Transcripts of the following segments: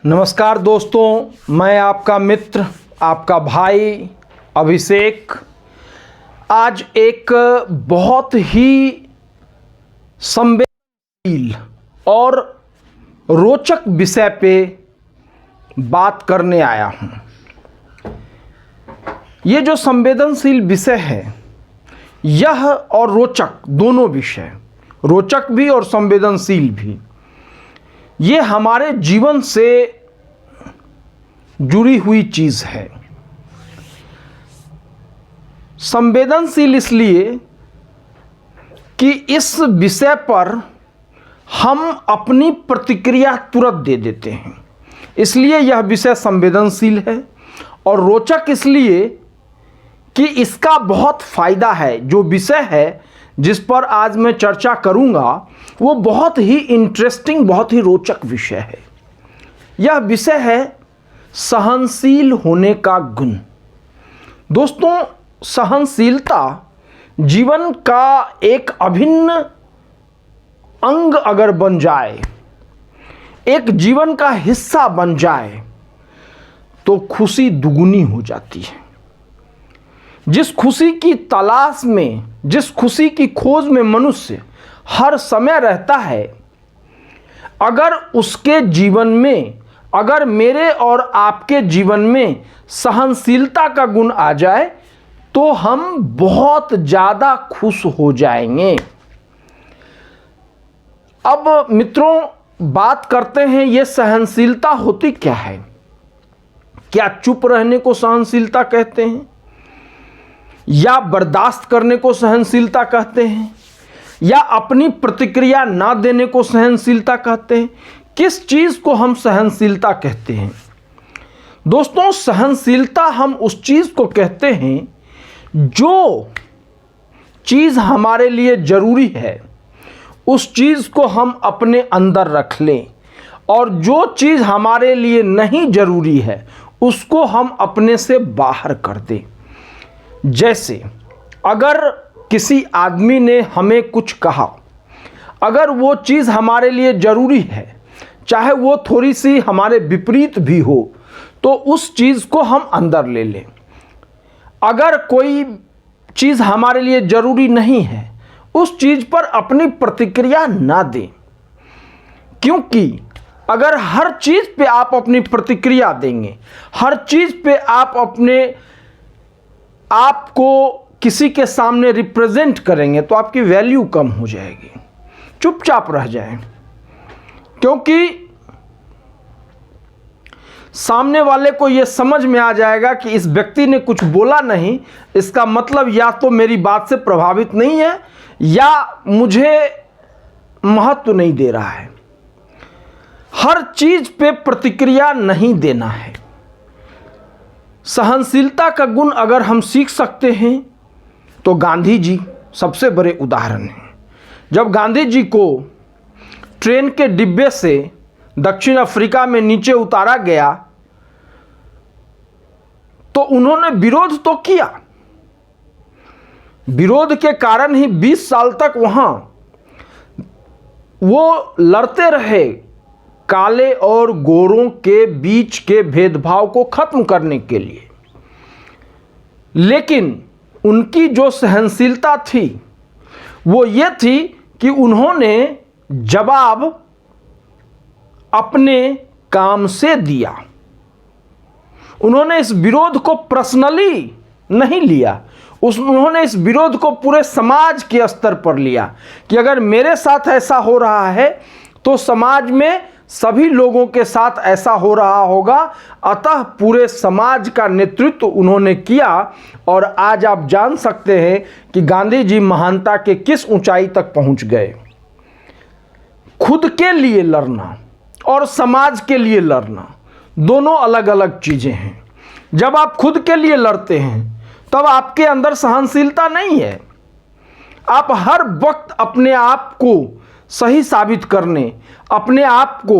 नमस्कार दोस्तों, मैं आपका मित्र, आपका भाई अभिषेक आज एक बहुत ही संवेदनशील और रोचक विषय पे बात करने आया हूँ। ये जो संवेदनशील विषय है, यह और रोचक दोनों विषय, रोचक भी और संवेदनशील भी, ये हमारे जीवन से जुड़ी हुई चीज़ है। संवेदनशील इसलिए कि इस विषय पर हम अपनी प्रतिक्रिया तुरंत दे देते हैं, इसलिए यह विषय संवेदनशील है। और रोचक इसलिए कि इसका बहुत फ़ायदा है। जो विषय है जिस पर आज मैं चर्चा करूंगा वो बहुत ही इंटरेस्टिंग, बहुत ही रोचक विषय है। यह विषय है सहनशील होने का गुण। दोस्तों, सहनशीलता जीवन का एक अभिन्न अंग अगर बन जाए, एक जीवन का हिस्सा बन जाए, तो खुशी दुगुनी हो जाती है। जिस खुशी की तलाश में, जिस खुशी की खोज में मनुष्य हर समय रहता है, अगर उसके जीवन में, अगर मेरे और आपके जीवन में सहनशीलता का गुण आ जाए तो हम बहुत ज़्यादा खुश हो जाएंगे। अब मित्रों, बात करते हैं ये सहनशीलता होती क्या है। क्या चुप रहने को सहनशीलता कहते हैं, या बर्दाश्त करने को सहनशीलता कहते हैं, या अपनी प्रतिक्रिया ना देने को सहनशीलता कहते हैं? किस चीज़ को हम सहनशीलता कहते हैं? दोस्तों, सहनशीलता हम उस चीज़ को कहते हैं जो चीज़ हमारे लिए ज़रूरी है, उस चीज़ को हम अपने अंदर रख लें, और जो चीज़ हमारे लिए नहीं ज़रूरी है उसको हम अपने से बाहर कर दें। जैसे अगर किसी आदमी ने हमें कुछ कहा, अगर वो चीज़ हमारे लिए ज़रूरी है, चाहे वो थोड़ी सी हमारे विपरीत भी हो, तो उस चीज़ को हम अंदर ले लें। अगर कोई चीज़ हमारे लिए ज़रूरी नहीं है, उस चीज़ पर अपनी प्रतिक्रिया ना दें, क्योंकि अगर हर चीज़ पे आप अपनी प्रतिक्रिया देंगे, हर चीज़ पे आप अपने आपको किसी के सामने रिप्रेजेंट करेंगे, तो आपकी वैल्यू कम हो जाएगी। चुपचाप रह जाएं, क्योंकि सामने वाले को यह समझ में आ जाएगा कि इस व्यक्ति ने कुछ बोला नहीं, इसका मतलब या तो मेरी बात से प्रभावित नहीं है या मुझे महत्व नहीं दे रहा है। हर चीज पे प्रतिक्रिया नहीं देना है। सहनशीलता का गुण अगर हम सीख सकते हैं तो गांधी जी सबसे बड़े उदाहरण हैं। जब गांधी जी को ट्रेन के डिब्बे से दक्षिण अफ्रीका में नीचे उतारा गया तो उन्होंने विरोध तो किया। विरोध के कारण ही 20 साल तक वहां वो लड़ते रहे काले और गोरों के बीच के भेदभाव को खत्म करने के लिए। लेकिन उनकी जो सहनशीलता थी वो ये थी कि उन्होंने जवाब अपने काम से दिया। उन्होंने इस विरोध को पर्सनली नहीं लिया, उन्होंने इस विरोध को पूरे समाज के स्तर पर लिया कि अगर मेरे साथ ऐसा हो रहा है तो समाज में सभी लोगों के साथ ऐसा हो रहा होगा। अतः पूरे समाज का नेतृत्व उन्होंने किया। और आज आप जान सकते हैं कि गांधी जी महानता के किस ऊंचाई तक पहुंच गए। खुद के लिए लड़ना और समाज के लिए लड़ना दोनों अलग अलग चीजें हैं। जब आप खुद के लिए लड़ते हैं तब आपके अंदर सहनशीलता नहीं है। आप हर वक्त अपने आप को सही साबित करने, अपने आप को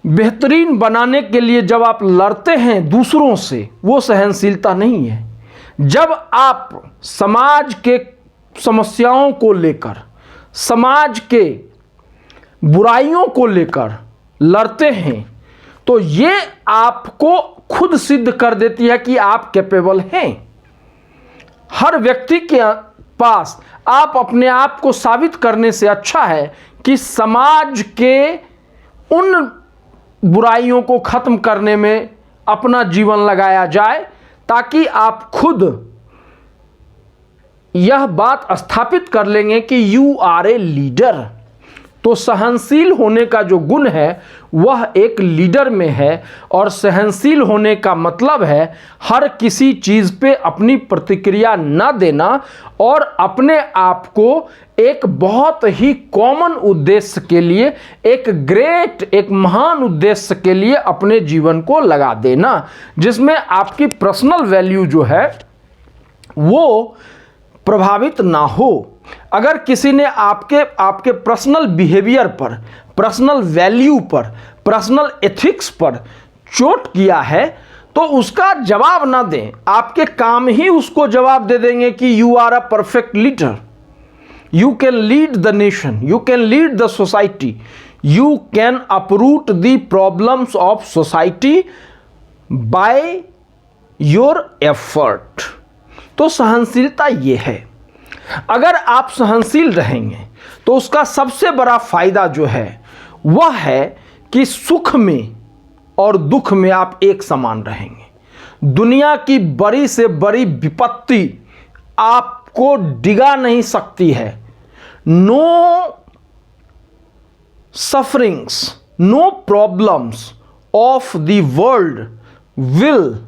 बेहतरीन बनाने के लिए जब आप लड़ते हैं दूसरों से, वो सहनशीलता नहीं है। जब आप समाज के समस्याओं को लेकर, समाज के बुराइयों को लेकर लड़ते हैं तो ये आपको खुद सिद्ध कर देती है कि आप कैपेबल हैं। हर व्यक्ति के पास आप अपने आप को साबित करने से अच्छा है कि समाज के उन बुराइयों को खत्म करने में अपना जीवन लगाया जाए, ताकि आप खुद यह बात स्थापित कर लेंगे कि यू आर ए लीडर। तो सहनशील होने का जो गुण है वह एक लीडर में है, और सहनशील होने का मतलब है हर किसी चीज़ पे अपनी प्रतिक्रिया न देना और अपने आप को एक बहुत ही कॉमन उद्देश्य के लिए, एक महान उद्देश्य के लिए अपने जीवन को लगा देना, जिसमें आपकी पर्सनल वैल्यू जो है वो प्रभावित ना हो। अगर किसी ने आपके पर्सनल बिहेवियर पर, पर्सनल वैल्यू पर, पर्सनल एथिक्स पर चोट किया है तो उसका जवाब ना दें, आपके काम ही उसको जवाब दे देंगे कि you are a perfect leader, you can lead the nation, you can lead the society, you can uproot the problems of society by your effort. तो सहनशीलता ये है। अगर आप सहनशील रहेंगे तो उसका सबसे बड़ा फायदा जो है वह है कि सुख में और दुख में आप एक समान रहेंगे। दुनिया की बड़ी से बड़ी विपत्ति आपको डिगा नहीं सकती है। No sufferings, no problems of the world will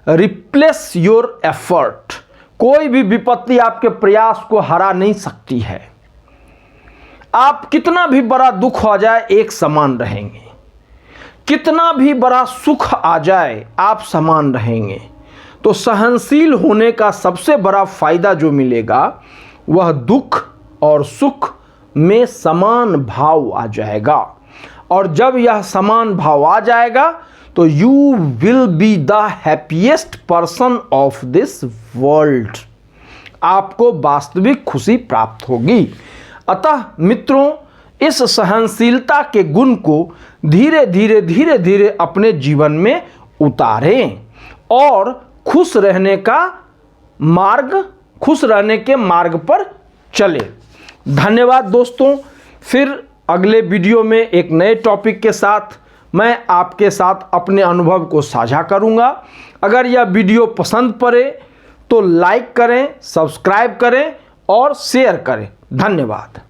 replace your effort. कोई भी विपत्ति आपके प्रयास को हरा नहीं सकती है। आप कितना भी बड़ा दुख आ जाए एक समान रहेंगे, कितना भी बड़ा सुख आ जाए आप समान रहेंगे। तो सहनशील होने का सबसे बड़ा फायदा जो मिलेगा वह दुख और सुख में समान भाव आ जाएगा, और जब यह समान भाव आ जाएगा तो you will be the happiest person of this world. आपको वास्तविक खुशी प्राप्त होगी। अतः मित्रों, इस सहनशीलता के गुण को धीरे धीरे अपने जीवन में उतारें और खुश रहने के मार्ग पर चलें। धन्यवाद दोस्तों। फिर अगले वीडियो में एक नए टॉपिक के साथ मैं आपके साथ अपने अनुभव को साझा करूंगा। अगर यह वीडियो पसंद पड़े तो लाइक करें, सब्सक्राइब करें और शेयर करें। धन्यवाद।